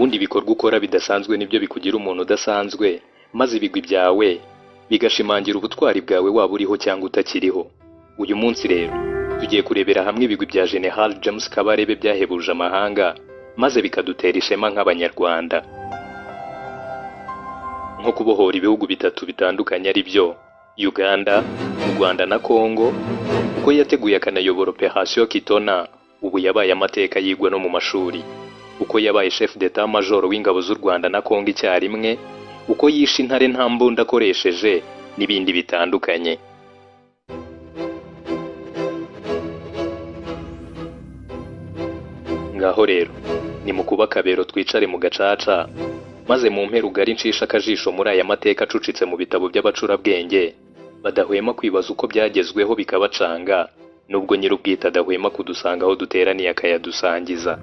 ubundi ibikorwa ukora bidasanzwe nibyo bikugira umuntu udasanzwe, maze ibigwi byawe bigashimangira ubutwari bwawe waba uriho cyangwa utakiriho. Uyu munsi rero tugiye kurebera hamwe ibigwi bya General James Kabarebe byahebuje amahanga maze bikadutera ishema nk'abanyarwanda, nko kubohora ibihugu bitatu bitandukanye ari byo Uganda, u Rwanda na Congo, uko yateguye akanayobora Operation Kitona, ubu yabaye amateka yigwa no mu mashuri, uko yabaye chef d'état major w'ingabo z'u Rwanda na Congo icyarimwe, uko yishe intare nta mbunda akoresheje n'ibindi bitandukanye. Ngaho rero ni mu kuba kabero twicare mu gacaca, maze mu mpera ugari ncisha akajisho muri aya mateka acucitse mu bitabo by'abacurabwenge, badahwema kwibaza uko byagezweho bikabacanga, nubwo nyir'ubwite adahwema kudusanga aho duteraniye akayadusangiza.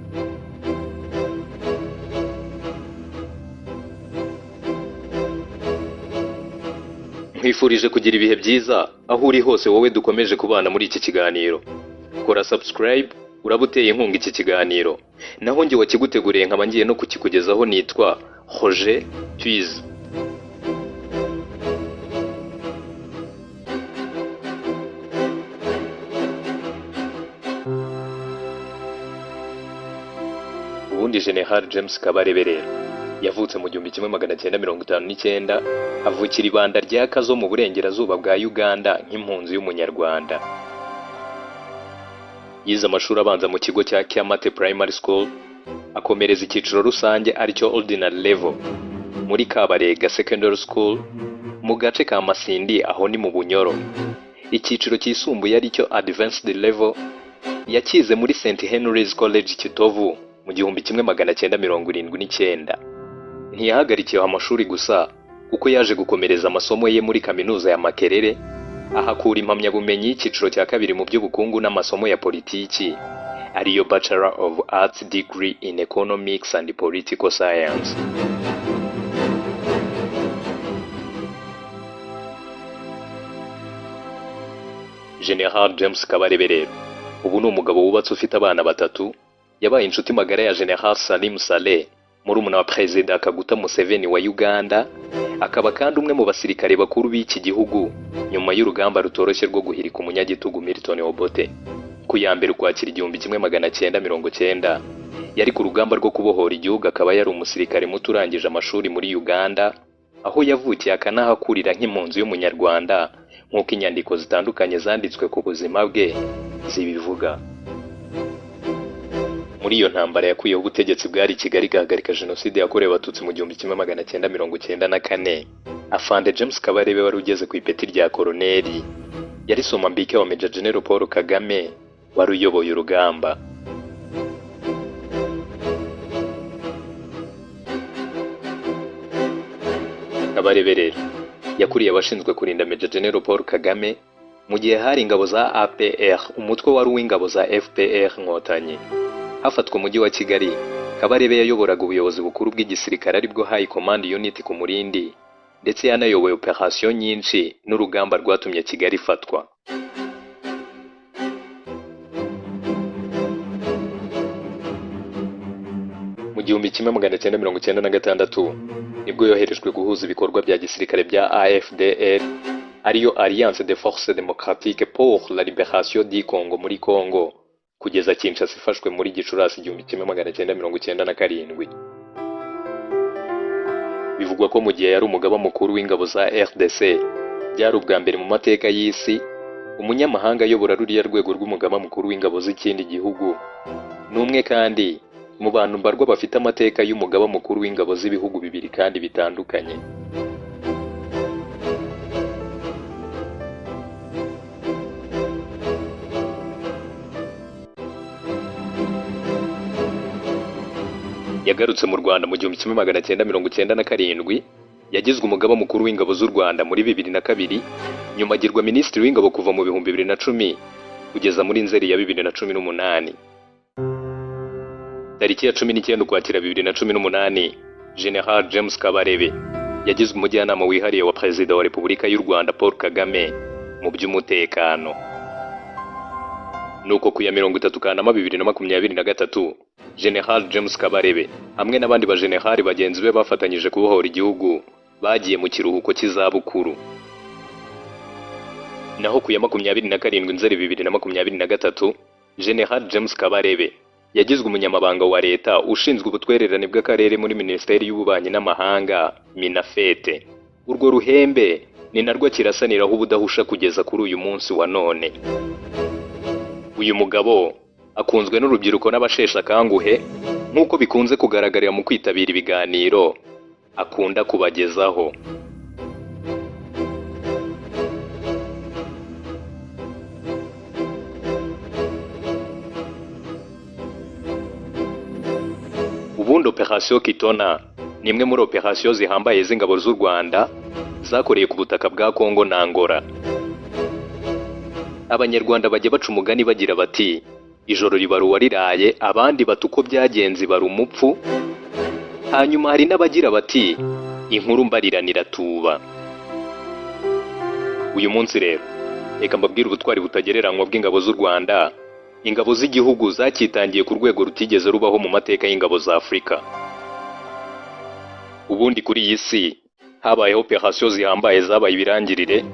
Nkwifurije kugira ibihe byiza aho uri hose wowe dukomeje kubana muri iki kiganiro. Kora subscribe uraba uteye inkunga iki kiganiro, naho njye wakiguteguriye nkaba ngiye no kukikugezaho nitwa Roger Twiz. Ubundi General James Kabarebe rero yavutse mu 1959, avukira ibanda rya Kazo mu burengerazuba bwa Uganda nk'impunzi y'umunyarwanda. Yize amashuri abanza mu kigo cya Kiamate Primary School, akomereza icyiciro rusange aricyo ordinary level muri Kabarega Secondary School mu gace ka Masindi, aho ni mu Bunyoro. Icyiciro cyisumbuye aricyo advanced level yakize muri St Henry's College Kitovu mu 1979. Ntiyahagarikiye amashuri gusa kuko yaje gukomereza amasomo ye muri kaminuza ya Makerere, ahakura impamyabumenyi y'icyiciro cya kabiri mu by'ubukungu n'amasomo ya politiki, ariyo Bachelor of Arts Degree in Economics and Political Science. General James Kabarebe rero ubu ni umugabo wubatse ufite abana batatu, yabaye inshuti magara ya General Salim Saleh, murumuna wa Perezida Kaguta Museveni wa Uganda, akaba kandi umwe mu basirikare bakuru b'iki gihugu nyuma y'urugamba rutoroshye rwo guhirika umunyagitugu Milton Obote. Ku ya mbere Ukwakira 1990 yari ku rugamba rwo kubohora igihugu, akaba yari umusirikare muto urangije amashuri muri Uganda, aho yavukiye akanahakurira nk'impunzi y'umunyarwanda nk'uko inyandiko zitandukanye zanditswe ku buzima bwe zibivuga. Muri iyo ntambara yakuyeho ubutegetsi bwari Kigali igahagarika jenoside yakorewe abatutsi mu 1994. Afande James Kabarebe wari ugeze ku ipeti rya koroneli yari Somambike wa Major General Paul Kagame wari uyoboye urugamba. Kabarebe rero yakuriye abashinzwe kurinda Major General Paul Kagame mu gihe hari ingabo za APR, umutwe wari uw'ingabo za FPR Nkotanyi. Hafatwa umujyi wa Kigali, Kabarebe yayoboraga ubuyobozi bukuru bw'igisirikare aribwo High Command Unit ku Murindi, ndetse yanayoboye operation nyinshi n'urugamba rwatumye Kigali ifatwa. Mu 1996 nibwo yoherejwe guhuza ibikorwa bya gisirikare bya AFDL, ariyo Alliance des Forces Démocratiques pour la Libération du Congo muri Congo, kugeza Kinshasa ifashwe muri Gicurasi 1997. Bivugwa ko mu gihe yari umugaba mukuru w'ingabo za RDC, byari ubwa mbere mu mateka y'isi umunyamahanga ayobora ruriya rwego rw'umugaba mukuru w'ingabo z'ikindi gihugu. N'umwe kandi mu bantu mbarwa bafite amateka y'umugaba mukuru w'ingabo z'ibihugu bibiri kandi bitandukanye. Yagarutse mu Rwanda mu 1997, yagizwe umugaba mukuru w'ingabo z'u Rwanda muri 2002, nyuma agirwa minisitiri w'ingabo kuva mu 2010 kugeza muri Nzeri ya 2018. Tariki ya 19 Ukwakira 2018, General James Kabarebe yagizwe umujyanama wihariye wa Perezida wa Repubulika y'u Rwanda Paul Kagame mu by'umutekano. Nuko ku ya 30 Kanama 2023 General James Kabarebe hamwe n'abandi bajenerali bagenzi be bafatanyije kubohora igihugu bagiye mu kiruhuko cy'izabukuru. Naho ku ya 27 Nzeri 2023 General James Kabarebe yagizwe umunyamabanga wa leta ushinzwe ubutwererane bw'akarere muri Minisiteri y'Ububanyi n'Amahanga Minafete. Urwo ruhembe ni narwo kirasaniraho ubudahusha kugeza kuri uyu munsi wa none. Uyu mugabo akunzwe n'urubyiruko n'abashesha akanguhe nk'uko bikunze kugaragarira mu kwitabira ibiganiro akunda kubagezaho. Ubundi Operation Kitona ni imwe muri operation zihambaye z'ingabo z'u Rwanda zakoreye ku butaka bwa Kongo na Angola. Abanyarwanda bajya baca umugani bagira bati ijoro ribaruwa riraye, abandi batuko byagenze bari umupfu. Hanyuma hari n'abagira bati inkuru mbariranira tuba. Uyu munsi rero reka mbabwire ubutwari butagereranywa bw'ingabo z'u Rwanda. Ingabo z'igihugu zakitangiye ku rwego rutigeze rubaho mu mateka y'ingabo za Afurika. Ubundi kuri iyi si habayeho operation zihambaye zabaye ibirangirire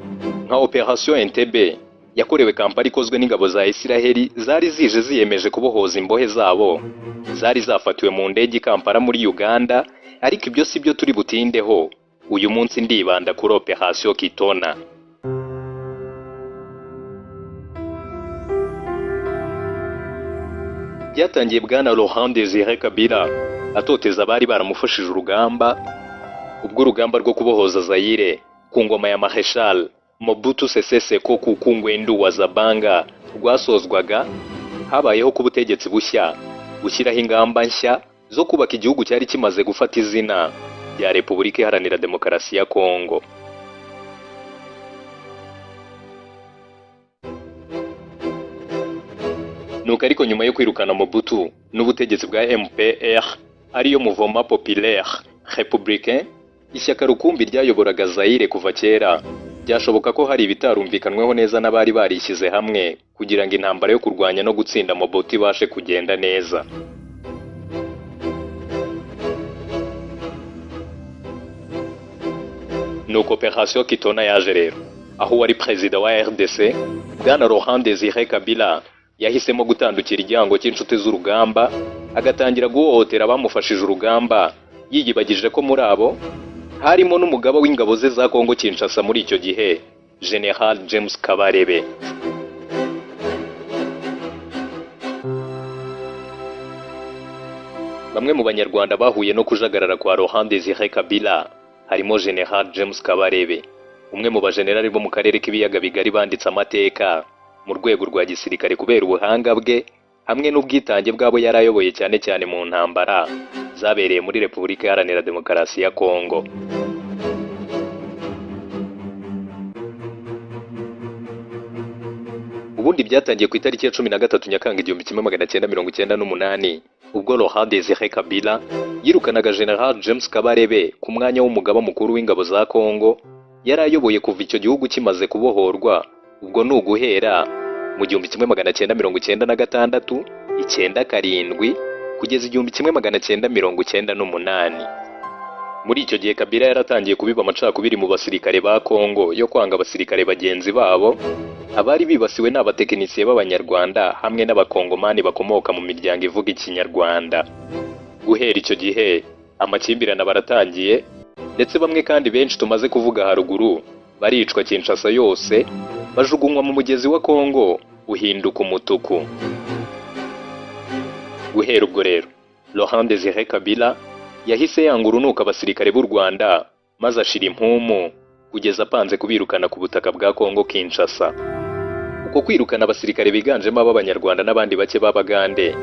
nka Operation Entebbe yakorewe Kampala ikozwe n'ingabo za Isiraheli zari zije ziyemeje kubohoza imbohe zabo zari zafatiwe mu ndege i Kampala muri Uganda, ariko ibyo si byo turi butindeho. Uyu munsi ndibanda kuri Operation Kitona. Byatangiye bwana Laurent Désiré Kabila atoteza abari baramufashije urugamba, ubwo urugamba rwo kubohoza Zaire ku ngoma ya Marshal Mobutu Sese Seko ku Ngwendu wa Zabanga rwasozwaga. Habayeho ku butegetsi bushya gushyiraho ingamba nshya zo kubaka igihugu cyari kimaze gufata izina rya Repubulika Iharanira Demokarasi ya Kongo. Nuko ariko nyuma yo kwirukana Mobutu n'ubutegetsi bwa MPR ariyo Mouvement Populaire Républicain, ishyaka rukumbi ryayoboraga Zaire kuva kera, byashoboka ko hari ibitarumvikanweho neza n'abari barishyize hamwe kugira ngo intambara yo kurwanya no gutsinda Mobutu ibashe kugenda neza. Nuko Operation Kitona yaje rero, aho wari perezida wa RDC bwana Laurent Désiré Kabila yahisemo gutandukira igihango cy'inshuti z'urugamba, agatangira guhohotera abamufashije urugamba, yiyibagije ko muri abo harimo n'umugaba w'ingabo ze za Kongo Kinshasa muri icyo gihe, General James Kabarebe. Bamwe mu banyarwanda bahuye no kujagarara kwa Laurent Désiré Kabila harimo General James Kabarebe, umwe mu bajenerali bo mu karere k'ibiyaga bigari banditse amateka mu rwego rwa gisirikare kubera ubuhanga bwe hamwe n'ubwitange bwabo yarayoboye cyane cyane mu ntambara zabereye muri Repubulika Iharanira Demokarasi ya Kongo. Ubundi byatangiye ku itariki ya 13 Nyakanga 1998 ubwo Laurent Désiré Kabila yirukanaga General James Kabarebe ku mwanya w'umugaba mukuru w'ingabo za Kongo yarayoboye kuva icyo gihugu kimaze kubohorwa. Ubwo ni uguhera mu 1996, 97 kugeza 1998. Muri icyo gihe Kabila yaratangiye kubiba amacakubiri mu basirikare ba Kongo yo kwanga abasirikare bagenzi babo abari bibasiwe n'abatekinisiye b'abanyarwanda hamwe n'abakongomani bakomoka mu miryango ivuga ikinyarwanda. Guhera icyo gihe amakimbirane baratangiye, ndetse bamwe kandi benshi tumaze kuvuga haruguru baricwa Kinshasa yose, bajugunywa mu mugezi wa Kongo uhinduka umutuku. Guhera ubwo rero Laurent Désiré Kabila yahise yanga urunuka abasirikare b'u Rwanda maze ashira impumu kugeza apanze kubirukana ku butaka bwa Kongo Kinshasa. Uko kwirukana abasirikare biganjemo ab'abanyarwanda n'abandi bake b'Abagande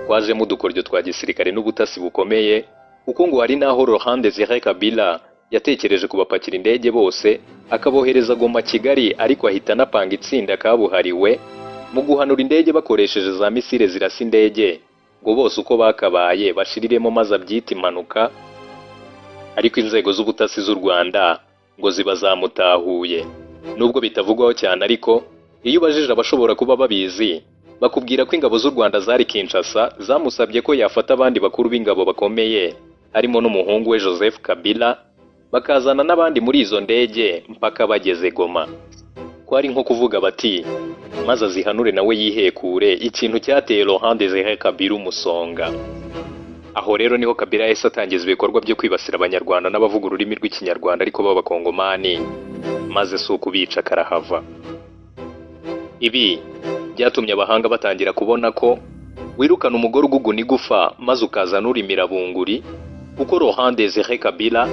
kwajemo udukoryo twa gisirikare n'ubutasi bukomeye, kuko ngo hari naho Laurent Désiré Kabila yatekereje kubapakira indege bose akabohereza Goma Kigali, ariko ahita anapanga itsinda kabuhariwe mu guhanura indege bakoresheje za misile zirasa indege ngo bose uko bakabaye bashiriremo maze abyita impanuka. Ariko inzego z'ubutasi z'u Rwanda ngo ziba zamutahuye, nubwo bitavugwaho cyane, ariko iyo ubajije abashobora kuba babizi bakubwira ko ingabo z'u Rwanda zari Kinshasa zamusabye ko yafata abandi bakuru b'ingabo bakomeye harimo n'umuhungu we Joseph Kabila bakazana n'abandi muri izo ndege mpaka bageze Goma. Kwari nko kuvuga bati maze azihanure nawe yihekure ikintu cyateye Laurent Désiré Kabila umusonga. Aho rero niho Kabila yahise atangiza ibikorwa byo kwibasira abanyarwanda n'abavuga ururimi rw'ikinyarwanda ariko b'abakongomani, maze si ukubica karahava. Ibi byatumye abahanga batangira kubona ko wirukana umugore uguguna igufa maze ukazana urimira bunguri, kuko Laurent Désiré Kabila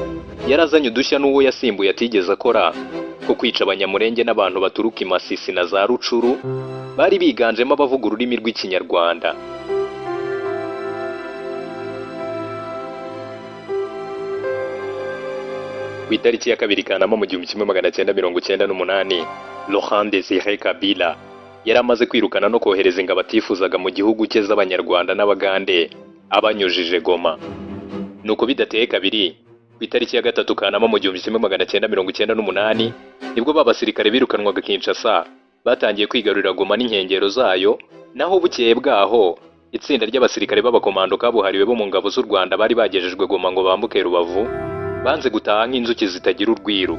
yarazanye udushya n'uwo yasimbuye atigeze akora ko kwica abanyamurenge n'abantu baturuka i Masisi na za Rucuru bari biganjemo abavuga ururimi rw'ikinyarwanda. Ku itariki ya 2 Kanama mu 1998, Laurent Désiré Kabila yari amaze kwirukana no kohereza ingabo atifuzaga mu gihugu cye z'abanyarwanda n'abagande abanyujije Goma. Nuko bidateye kabiri, ku itariki ya 3 Kanama mu 1998 nibwo babasirikare birukanwaga Kinshasa batangiye kwigarurira Goma n'inkengero zayo, naho bukeye bwaho itsinda ry'abasirikare b'abakomando kabuhariwe bo mu ngabo z'u Rwanda bari bagejejwe Goma ngo bambuke Rubavu banze gutaha nk'inzuki zitagira urwiru.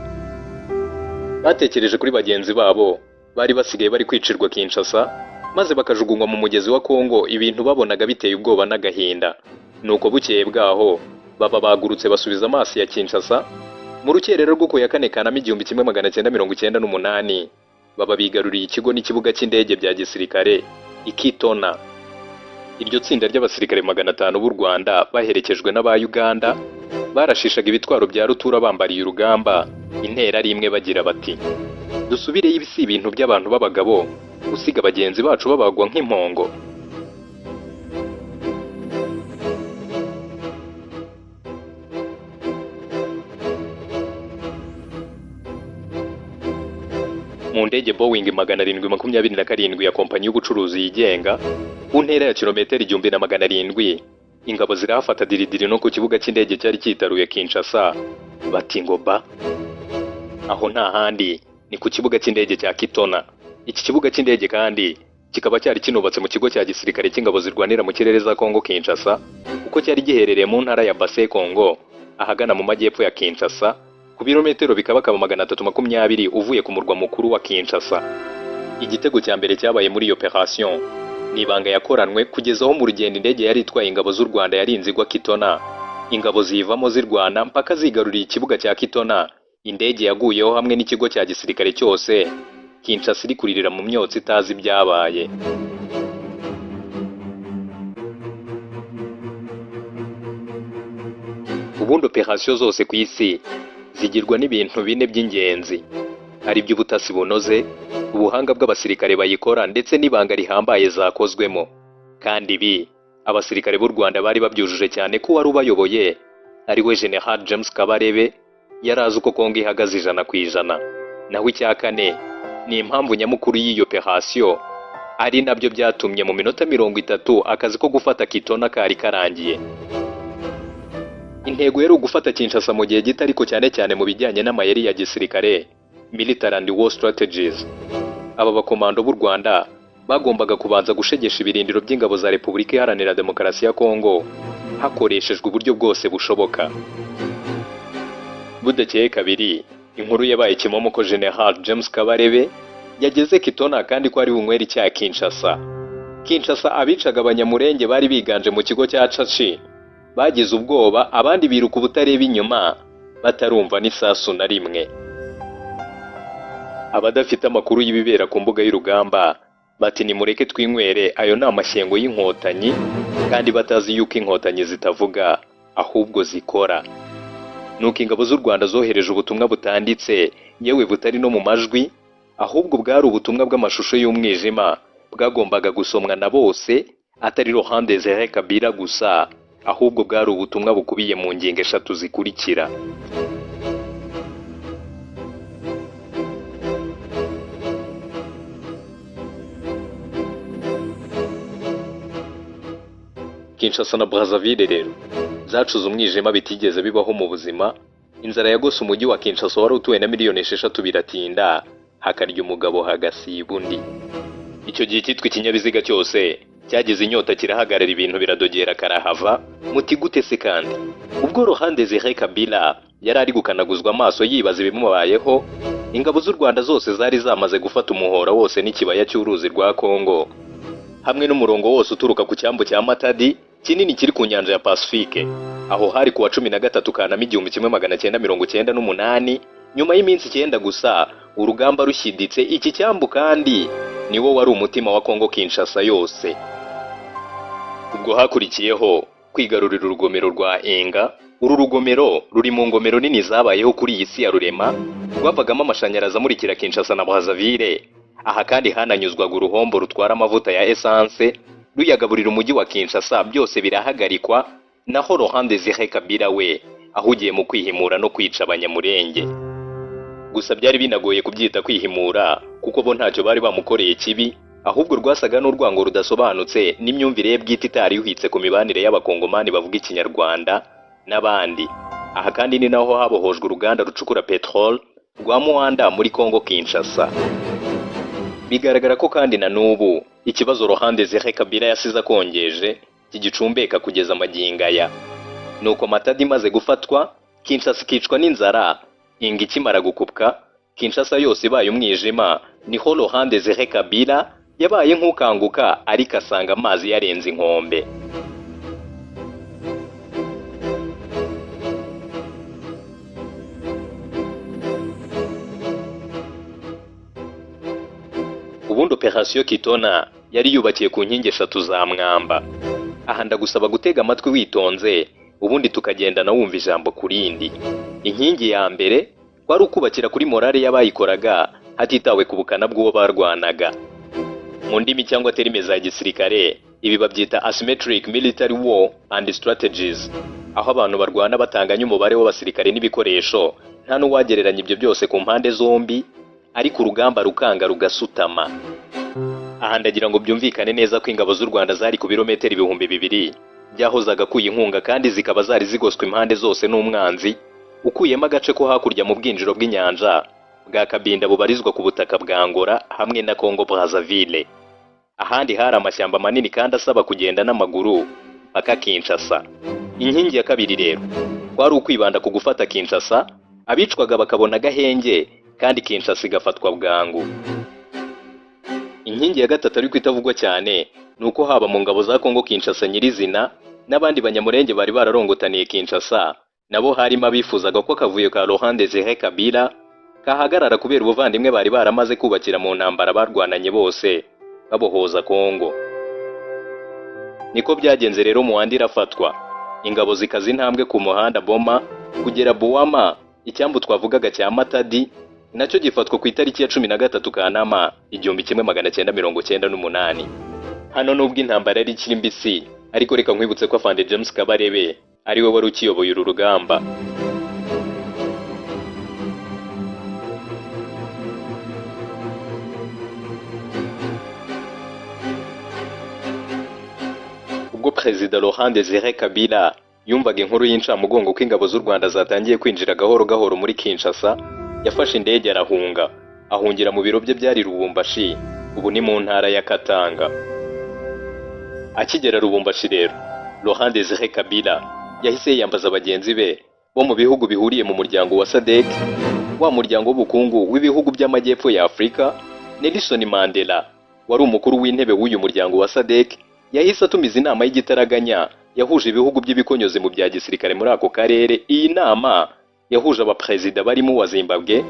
Batekereje kuri bagenzi babo bari basigaye bari kwicirwa Kinshasa, maze bakajugunywa mu mugezi wa Kongo, ibintu babonaga biteye ubwoba n'agahinda. Nuko bukeye bwaho baba bagurutse basubiza amaso ya Kinshasa mu rukerera rwo ku ya 4 Kanama 1998, baba bigaruriye ikigo n'ikibuga cy'indege bya gisirikare Ikitona. Iryo tsinda ry'abasirikare 500 b'u Rwanda baherekejwe n'aba Uganda barashishaga ibitwaro bya rutura bambariye urugamba, intera ari imwe bagira bati dusubire y'ibisi ibintu by'abantu b'abagabo usiga bagenzi bacu babagwa nk'impongo. Mu ndege Boeing 727 ya kompanyi y'ubucuruzi yigenga ku ntera ya kilometero 1700, ingabo zirahafata diridiri no ku kibuga cy'indege cyari cyitaruye Kinshasa bati ngo ba. Aho nta handi ni ku kibuga cy'indege cya Kitona. Iki kibuga cy'indege kandi kikaba cyari kinubatse mu kigo cya gisirikare cy'ingabo zirwanira mu kirere za Kongo Kinshasa, uko cyari giherereye mu ntara ya Basse Kongo ahagana mu majyepfo ya Kinshasa ku birometero bikaba 320 uvuye ku murwa mukuru wa Kinshasa. Igitego cya mbere cyabaye muri iyo operation ni ibanga yakoranwe kugeza aho mu rugendo indege yari itwaye ingabo z'u Rwanda yarinze igwa Kitona, ingabo zivamo zirwana mpaka zigaruriye ikibuga cya Kitona. Indege yaguyeho hamwe n'ikigo cya gisirikare cyose, Kinshasa iri kuririra mu myotsi itazi ibyabaye. Ubundi operation zose ku isi zigirwa n'ibintu bine by'ingenzi, hari by'ubutasi bunoze, ubuhanga bw'abasirikare bayikora ndetse n'ibanga rihambaye zakozwemo. Kandi ibi abasirikare b'u Rwanda bari babyujuje cyane ko wari ubayoboye ari we General James Kabarebe yarazi uko Kongo ihagaze 100%. Naho icya kane ni impamvu nyamukuru y'iyo operation ari nabyo byatumye mu minota 30 akazi ko gufata Kitona kari karangiye. Intego yari ugufata Kinshasa mu gihe gito, ariko cyane cyane mu bijyanye n'amayeri ya gisirikare, military and war strategies. Aba bakomando b'u Rwanda bagombaga kubanza gushegesha ibirindiro by'ingabo za Repubulika Iharanira Demokarasi ya Kongo hakoreshejwe uburyo bwose bushoboka. Budakeye kabiri, inkuru yabaye kimomo ko General James Kabarebe yageze Kitona kandi ko ari bunyweri cya Kinshasa. Kinshasa abicaga abanyamurenge bari biganje mu kigo cya Chachi bagize ubwoba, abandi biruka ubutareba inyuma batarumva n'isasu na rimwe. Abadafite amakuru y'ibibera ku mbuga y'urugamba bati nimureke twinywere, ayo ni amashyengo y'inkotanyi, kandi batazi yuko inkotanyi zitavuga ahubwo zikora. Nuko ingabo z'u Rwanda zohereje ubutumwa butanditse, yewe butari no mu majwi, ahubwo bwari ubutumwa bw'amashusho y'umwijima bwagombaga gusomwa na bose, atari Laurent Désiré Kabila gusa, ahubwo bwari ubutumwa bukubiye mu ngingo 3 zikurikira. Kinshasa na Brazzaville rero zacuze umwijima bitigeze bibaho mu buzima. Inzara yagose umujyi wa Kinshasa wari utuwe na miliyoni 6 biratinda, hakarya umugabo hagasiba undi. Icyo gihe cyitwa ikinyabiziga cyose cyagize inyota kirahagarara, ibintu biradogera karahava. Muti gute se kandi? Ubwo Laurent Désiré Kabila yari ari gukanaguzwa amaso yibaza ibimubayeho, ingabo z'u Rwanda zose zari zamaze gufata umuhora wose n'ikibaya cy'uruzi rwa Kongo, hamwe n'umurongo wose uturuka ku cyambu cya Matadi kinini kiri ku nyanja ya Pacifique. Aho hari kuwa 13 Kanama 1998, nyuma y'iminsi 9 gusa urugamba rushyiditse. Iki cyambu kandi niwo wari umutima wa Kongo Kinshasa yose. Ubwo hakurikiyeho kwigarurira urugomero rwa Enga. Uru rugomero ruri mu ngomero nini zabayeho kuri iyi si ya rurema, rwavagamo amashanyarazi amurikira Kinshasa na Brazzaville. Aha kandi hananyuzwaga uruhombo rutwara amavuta ya essence ruyagaburira umujyi wa Kinshasa. Byose birahagarikwa, naho Laurent Désiré Kabila we ahugiye mu kwihimura no kwica abanyamurenge. Gusa byari binagoye kubyita kwihimura kuko bo ntacyo bari bamukoreye kibi, ahubwo rwasaga n'urwango rudasobanutse n'imyumvire ye bwite itari yuhitse ku mibanire y'abakongomani bavuga ikinyarwanda n'abandi. Aha kandi ni naho habohojwe uruganda rucukura petrol rwa Muanda muri Kongo Kinshasa. Bigaragara ko kandi na n'ubu ikibazo Laurent Désiré Kabila yasize akongeje kigicumbeka kugeza amagingo aya. Nuko Matadi imaze gufatwa, Kinshasa ikicwa n'inzara, Inga ikimara gukupka, Kinshasa yose ibaye umwijima, niho Laurent Désiré Kabila yabaye nk'ukanguka, ariko asanga amazi yarenze inkombe. Ubundi operation Kitona yari yubakiye ku nkingi 3 za mwamba. Aha ndagusaba gutega amatwi witonze, ubundi tukagendana wumva ijambo kurindi. Inkingi ya mbere kwari ukubakira kuri morale y'abayikoraga hatitawe ku bukana bw'uwo barwanaga. Mu ndimi cyangwa terime za gisirikare ibi babyita asymmetric military war and strategies, aho abantu barwana batanganya umubare w'abasirikare n'ibikoresho, nta n'uwagereranya ibyo byose ku mpande zombi, ariko urugamba rukanga rugasutama. Aha ndagira ngo byumvikane neza ko ingabo z'u Rwanda zari ku birometero 2000 byahozaga kuye inkunga, kandi zikaba zari zigoswe impande zose n'umwanzi, ukuyemo agace ko hakurya mu bwinjiro bw'inyanja bwa Kabinda bubarizwa ku butaka bwa Angola hamwe na Congo Brazzaville. Ahandi hari amashyamba manini kandi asaba kugenda n'amaguru paka Kinshasa. Inkingi ya kabiri rero kwari ukwibanda ku gufata Kinshasa, abicwaga bakabona gahenge kandi Kinshasa igafatwa bwangu. Inkingi ya gatatu ariko itavugwa cyane nuko haba mu ngabo za Kongo Kinshasa nyirizina n'abandi banyamurenge bari bararongotaniye Kinshasa, nabo harimo abifuzaga ko akavuyo ka Laurent Désiré Kabila kahagarara kubera ubuvandimwe bari baramaze kubakira mu ntambara barwananye bose babohoza Kongo. Niko byagenze rero Muanda irafatwa, ingabo zikaza intambwe ku muhanda Boma kugera Buwama, icyambu twavugaga cya Matadi nacyo gifatwa ku itariki ya 13 Kanama 1998. Hano nubwo intambara yari ikiri mbisi, ariko reka nkwibutse ko Afande James Kabarebe ari we wari ukiyoboye uru rugamba. Ubwo Perezida Laurent Désiré Kabila yumvaga inkuru y'incamugongo ko ingabo z'u Rwanda zatangiye kwinjira gahoro gahoro muri Kinshasa, yafashe indege arahunga, ahungira mu biro bye byari Lubumbashi, ubu ni mu ntara ya Katanga. Akigera Lubumbashi rero, Laurent Désiré Kabila yahise yiyambaza bagenzi be bo mu bihugu bihuriye mu muryango wa SADC, wa muryango w'ubukungu w'ibihugu by'amajyepfo ya Afrika. Nelson Mandela wari umukuru w'intebe w'uyu muryango wa SADC, yahise atumiza inama y'igitaraganya yahuje ibihugu by'ibikonyozi mu bya gisirikare muri ako karere. Iyi nama yahuje abaperezida barimo wa Zimbabwe,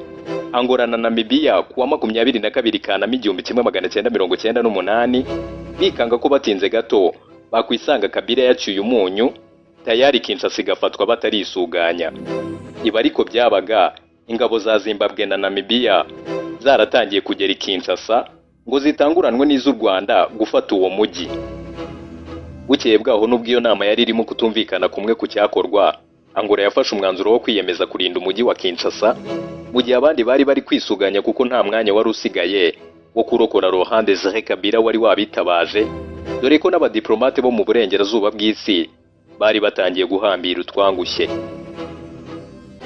Angola na Namibia kuwa 22 Kanama 1998, bikanga ko batinze gato bakwisanga Kabila yaciye umunyu tayari Kinshasa igafatwa batarisuganya. Iba ariko byabaga ingabo za Zimbabwe na Namibia zaratangiye kugera i Kinshasa ngo zitanguranwe n'iz'u Rwanda gufata uwo mujyi. Bukeye bwaho nubwo iyo nama yari irimo kutumvikana kumwe ku cyakorwa, Angola yafashe umwanzuro wo kwiyemeza kurinda umujyi wa Kinshasa, mu gihe abandi bari kwisuganya kuko nta mwanya wari usigaye wo kurokora Laurent Désiré Kabila wari wabitabaje, dore ko n'abadiplomate bo mu burengerazuba bw'isi bari batangiye guhambira utwangushye.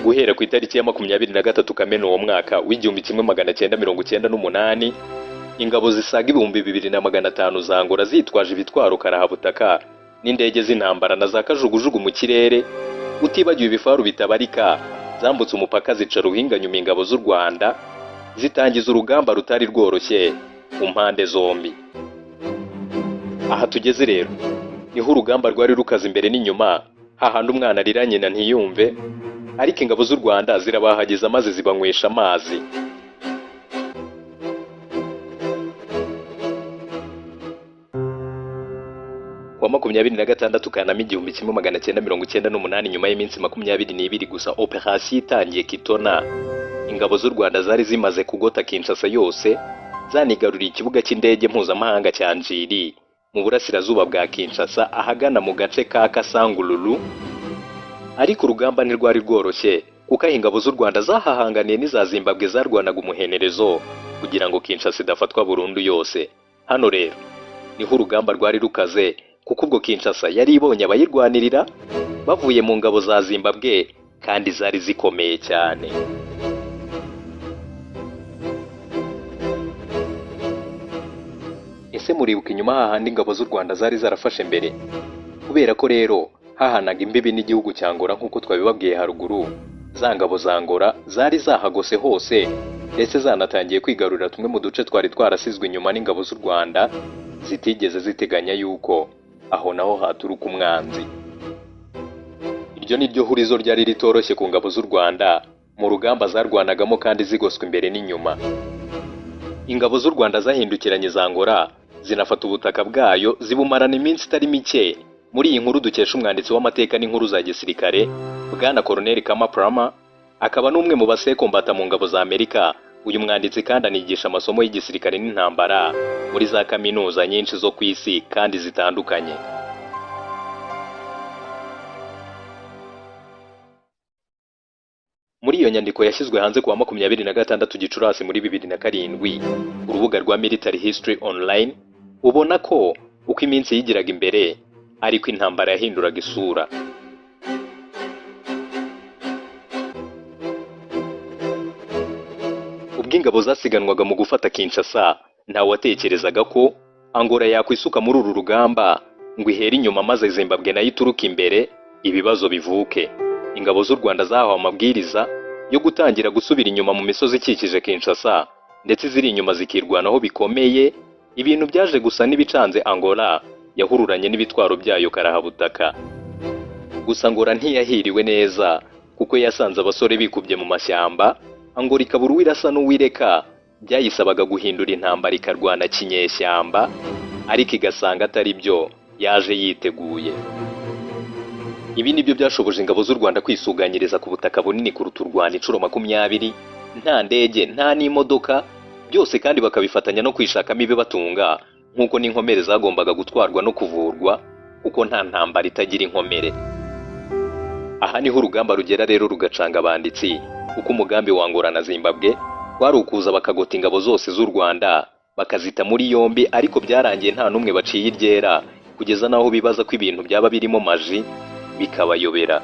Guhera ku itariki ya 23 Kamena uwo mwaka w'1998, ingabo zisaga 2,500 za Angola zitwaje ibitwaro karahabutaka n'indege z'intambara na za kajugujugu mu kirere, utibagiwe ibifaru bitabarika, zambutse umupaka zica ruhinga nyuma ingabo z'u Rwanda zitangiza urugamba rutari rworoshye ku mpande zombi. Aha tugeze rero niho urugamba rwari rukaze imbere n'inyuma, hahandi umwana arira nyina ntiyumve, ariko ingabo z'u Rwanda zirabahageza maze zibanywesha amazi. Kwa 26 Kanama 1998, nyuma y'iminsi 22 gusa operasiyo itangiye Kitona, ingabo z'u Rwanda zari zimaze kugota Kinshasa yose, zanigaruriye ikibuga cy'indege mpuzamahanga cya Njiri mu burasirazuba bwa Kinshasa ahagana mu gace ka Kasangululu. Ariko urugamba ntirwari rworoshye kuko ingabo z'u Rwanda zahahanganiye n'iza Zimbabwe zarwanaga umuhenerezo kugira ngo Kinshasa idafatwa burundu yose. Hano rero niho urugamba rwari rukaze kuko ubwo Kinshasa yari ibonye abayirwanirira bavuye mu ngabo za Zimbabwe kandi zari zikomeye cyane. Ese muribuka inyuma hahandi ingabo z'u Rwanda zari zarafashe mbere? Kubera ko rero hahanaga imbibi n'igihugu cya Angola nk'uko twabibabwiye haruguru, za ngabo za Angola zari zahagose hose ndetse zanatangiye kwigarurira tumwe mu duce twari twarasizwe inyuma n'ingabo z'u Rwanda zitigeze ziteganya yuko aho naho haturuka umwanzi. Iryo ni ryo hurizo ryari ritoroshye ku ngabo z'u Rwanda mu rugamba zarwanagamo kandi zigoswe imbere n'inyuma. Ingabo z'u Rwanda zahindukiranye za Angola zinafata ubutaka bwayo zibumarana iminsi itari mike. Muri iyi nkuru dukesha umwanditsi w'amateka n'inkuru za gisirikare Bwana Colonel Kama Prama, akaba n'umwe mu basekombata mu ngabo za Amerika. Uyu mwanditsi kandi anigisha amasomo y'igisirikare n'intambara muri za kaminuza nyinshi zo ku isi kandi zitandukanye. Muri iyo nyandiko yashyizwe hanze kuwa 26 Gicurasi muri 2007 ku rubuga rwa Military History Online, ubona ko uko iminsi yigiraga imbere ariko intambara yahinduraga isura. Ubwo ingabo zasiganwaga mu gufata Kinshasa, ntawe watekerezaga ko Angola yakwisuka muri uru rugamba ngo ihere inyuma maze Zimbabwe nayo ituruka imbere ibibazo bivuke. Ingabo z'u Rwanda zahawe amabwiriza yo gutangira gusubira inyuma mu misozi ikikije Kinshasa, ndetse ziri inyuma zikirwanaho bikomeye. Ibintu byaje gusa n'ibicanze Angola yahururanye n'ibitwaro byayo karahabutaka. Gusa Angola ntiyahiriwe neza kuko yasanze abasore bikubye mu mashyamba. Angola ikabura uwirasa n'uwireka, byayisabaga guhindura intambara ikarwana kinyeshyamba, ariko igasanga atari byo yaje yiteguye. Ibi nibyo byashoboje ingabo z'u Rwanda kwisuganyiriza ku butaka bunini kuruta u Rwanda inshuro 20, nta ndege nta n'imodoka, byose kandi bakabifatanya no kwishakamo ibibatunga, nk'uko n'inkomere zagombaga gutwarwa no kuvurwa kuko nta ntambara itagira inkomere. Aha niho urugamba rugera rero rugacanga abanditsi, kuko umugambi wa Angola na Zimbabwe wari ukuza bakagota ingabo zose z'u Rwanda bakazita muri yombi, ariko byarangiye nta n'umwe baciye iryera, kugeza naho bibaza ko ibintu byaba birimo maji bikabayobera.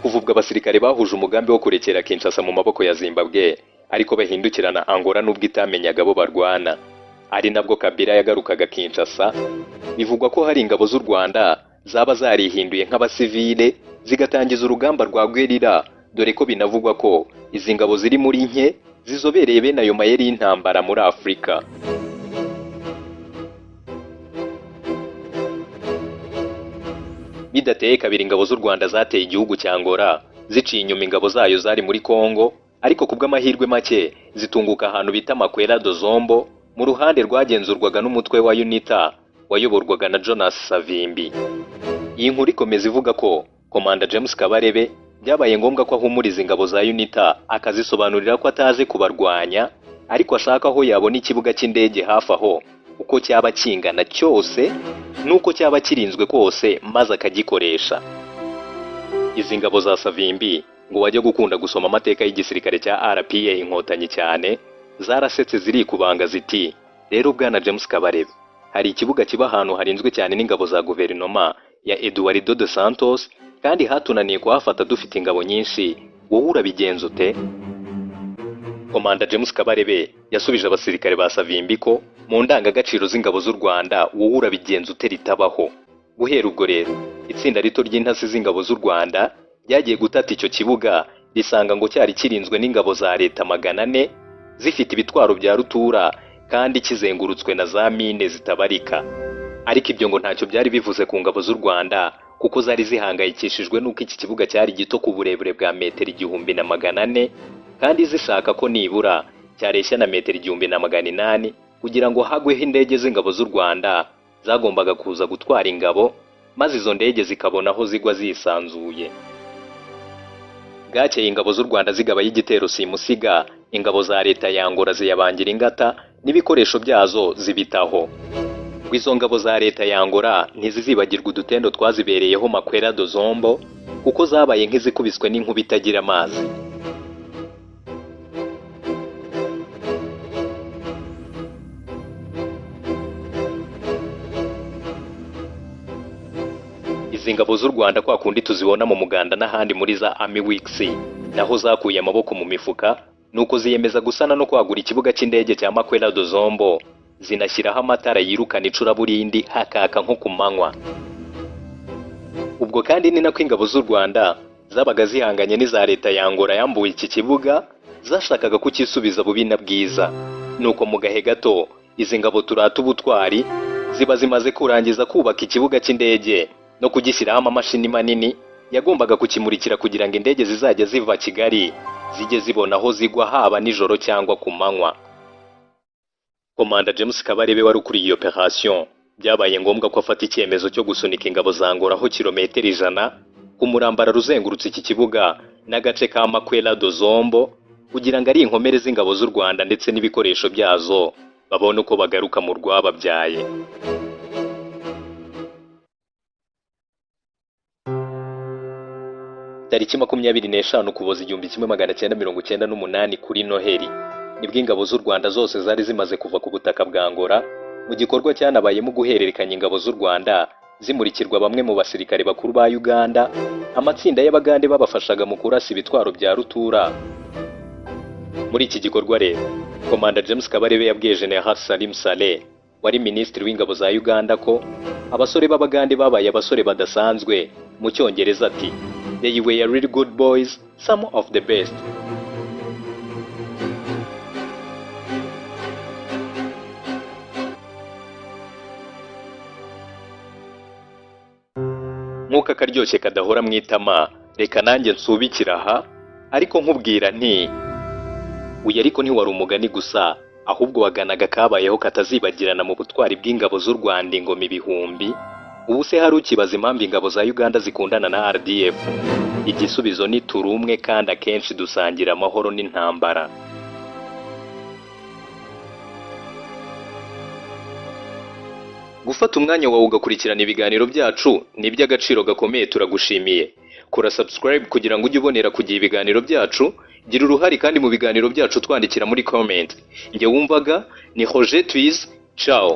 Kuvubwa abasirikare bahuje umugambi wo kurekera Kinshasa mu maboko ya Zimbabwe, ariko bahindukirana Angola n'ubwo itamenyaga bo barwana. Ari nabwo Kabila yagarukaga Kinshasa. Bivugwa ko hari ingabo z'u Rwanda zaba zarihinduye nk'abasivile zigatangiza urugamba rwa guerilla, dore ko binavugwa ko izi ngabo ziri muri nke zizobereye bene ayo mayeri y'intambara muri Afrika. Bidateye kabiri ingabo z'u Rwanda zateye igihugu cya Angola ziciye inyuma ingabo zayo zari muri Kongo, ariko kubw'amahirwe make zitunguka ahantu bita Makwera do Zombo mu ruhande rwagenzurwaga n'umutwe wa UNITA wayoborwaga na Jonas Savimbi. Iyi nkuru ikomeza ivuga ko Komanda James Kabarebe byabaye ngombwa ko ahumuriza ingabo za UNITA akazisobanurira ko ataje kubarwanya, ariko ashaka aho yabona ikibuga cy'indege hafi aho uko cyaba kingana cyose nuko cyaba kirinzwe kose maze akagikoresha. Izi ngabo za Savimbi ngo wajye gukunda gusoma amateka y'igisirikare cya RPA inkotanyi cyane, zarasetse zirikubanga ziti, rero Bwana James Kabarebe, hari ikibuga kiba ahantu harinzwe cyane n'ingabo za guverinoma ya Eduardo dos Santos, kandi hatunaniye kuhafata dufite ingabo nyinshi, wowe urabigenza ute? Komanda James Kabarebe yasubije abasirikare ba Savimbi ko mu ndangagaciro z'ingabo z'u Rwanda wowe urabigenza uteritabaho. Guhera ubwo rero itsinda rito ry'intasi z'ingabo z'u Rwanda ryagiye gutata icyo kibuga risanga ngo cyari kirinzwe n'ingabo za leta 400 zifite ibitwaro bya rutura kandi kizengurutswe na za mine zitabarika. Ariko ibyo ngo ntacyo byari bivuze ku ngabo z'u Rwanda kuko zari zihangayikishijwe n'uko iki kibuga cyari gito ku burebure bwa metero 1400 kandi zishaka ko nibura cyareshya na metero 1800 kugira ngo hagweho indege z'ingabo z'u Rwanda zagombaga kuza gutwara ingabo maze izo ndege zikabona aho zigwa zisanzuye. Bwakeye ingabo z'u Rwanda zigabaye igitero simusiga, ingabo za leta ya Angola ziyabangira ingata n'ibikoresho byazo zibitaho. Izo ngabo za leta ya Angola ntizizibagirwa udutendo twazibereyeho Makwera do Zombo kuko zabaye nk'izikubiswe n'inkuba itagira amazi. Izi ngabo z'u Rwanda kwa kundi tuzibona mu muganda n'ahandi muri za Army Weeks naho zakuye amaboko mu mifuka nuko ziyemeza gusana no kwagura ikibuga cy'indege cya Makwera do Zombo, zinashyiraho amatara yirukana icuraburindi hakaka nko ku manywa. Ubwo kandi ni nako ingabo z'u Rwanda zabaga zihanganye n'iza leta ya Angola yambuye iki kibuga zashakaga kukisubiza bubi na bwiza. Nuko mu gahe gato izi ngabo turata ubutwari ziba zimaze kurangiza kubaka ikibuga cy'indege no kugishyiraho amamashini manini yagombaga kukimurikira kugira ngo indege zizajya ziva Kigali zijye zibona aho zigwa haba nijoro cyangwa ku manywa. Komanda James Kabarebe wari ukuriye iyo operation byabaye ngombwa ko afata icyemezo cyo gusunika ingabo za Angola aho kilometero 100 ku murambara ruzengurutse iki kibuga n'agace ka Makwera do Zombo kugira ngo ari inkomere z'ingabo z'u Rwanda ndetse n'ibikoresho byazo babone uko bagaruka mu rwababyaye. Tariki 25 Ukuboza 1998 kuri Noheli nibwo ingabo z'u Rwanda zose zari zimaze kuva ku butaka bwa Angola mu gikorwa cyanabayemo guhererekanya ingabo z'u Rwanda zimurikirwa bamwe mu basirikare bakuru ba Uganda, amatsinda y'abagande babafashaga mu kurasa ibitwaro bya rutura. Muri iki gikorwa rero Komanda James Kabarebe yabwiye General Salim Saleh wari minisitiri w'ingabo za Uganda ko abasore b'abagande babaye abasore badasanzwe, mu Cyongereza ati "They were really good boys, some of the best." Nkuko akaryoshye kadahora mu itama, reka nanjye nsubikira aha ariko nkubwira nti uyu ariko ntiwari umugani gusa, ahubwo waganaga kabayeho katazibagirana mu butwari bw'ingabo z'u Rwanda ingoma ibihumbi. Ubu se hari ukibaza impamvu ingabo za Uganda zikundana na RDF? Igisubizo ni turi umwe kandi akenshi dusangira amahoro n'intambara. Gufata umwanya wawe ugakurikirana ibiganiro byacu ni iby'agaciro gakomeye, turagushimiye. Kora subscribe kugira ngo ujye ubonera kugira ibiganiro byacu, gira uruhare kandi mu biganiro byacu twandikira muri comment. Nge wumvaga ni Roger Twiz, ciao.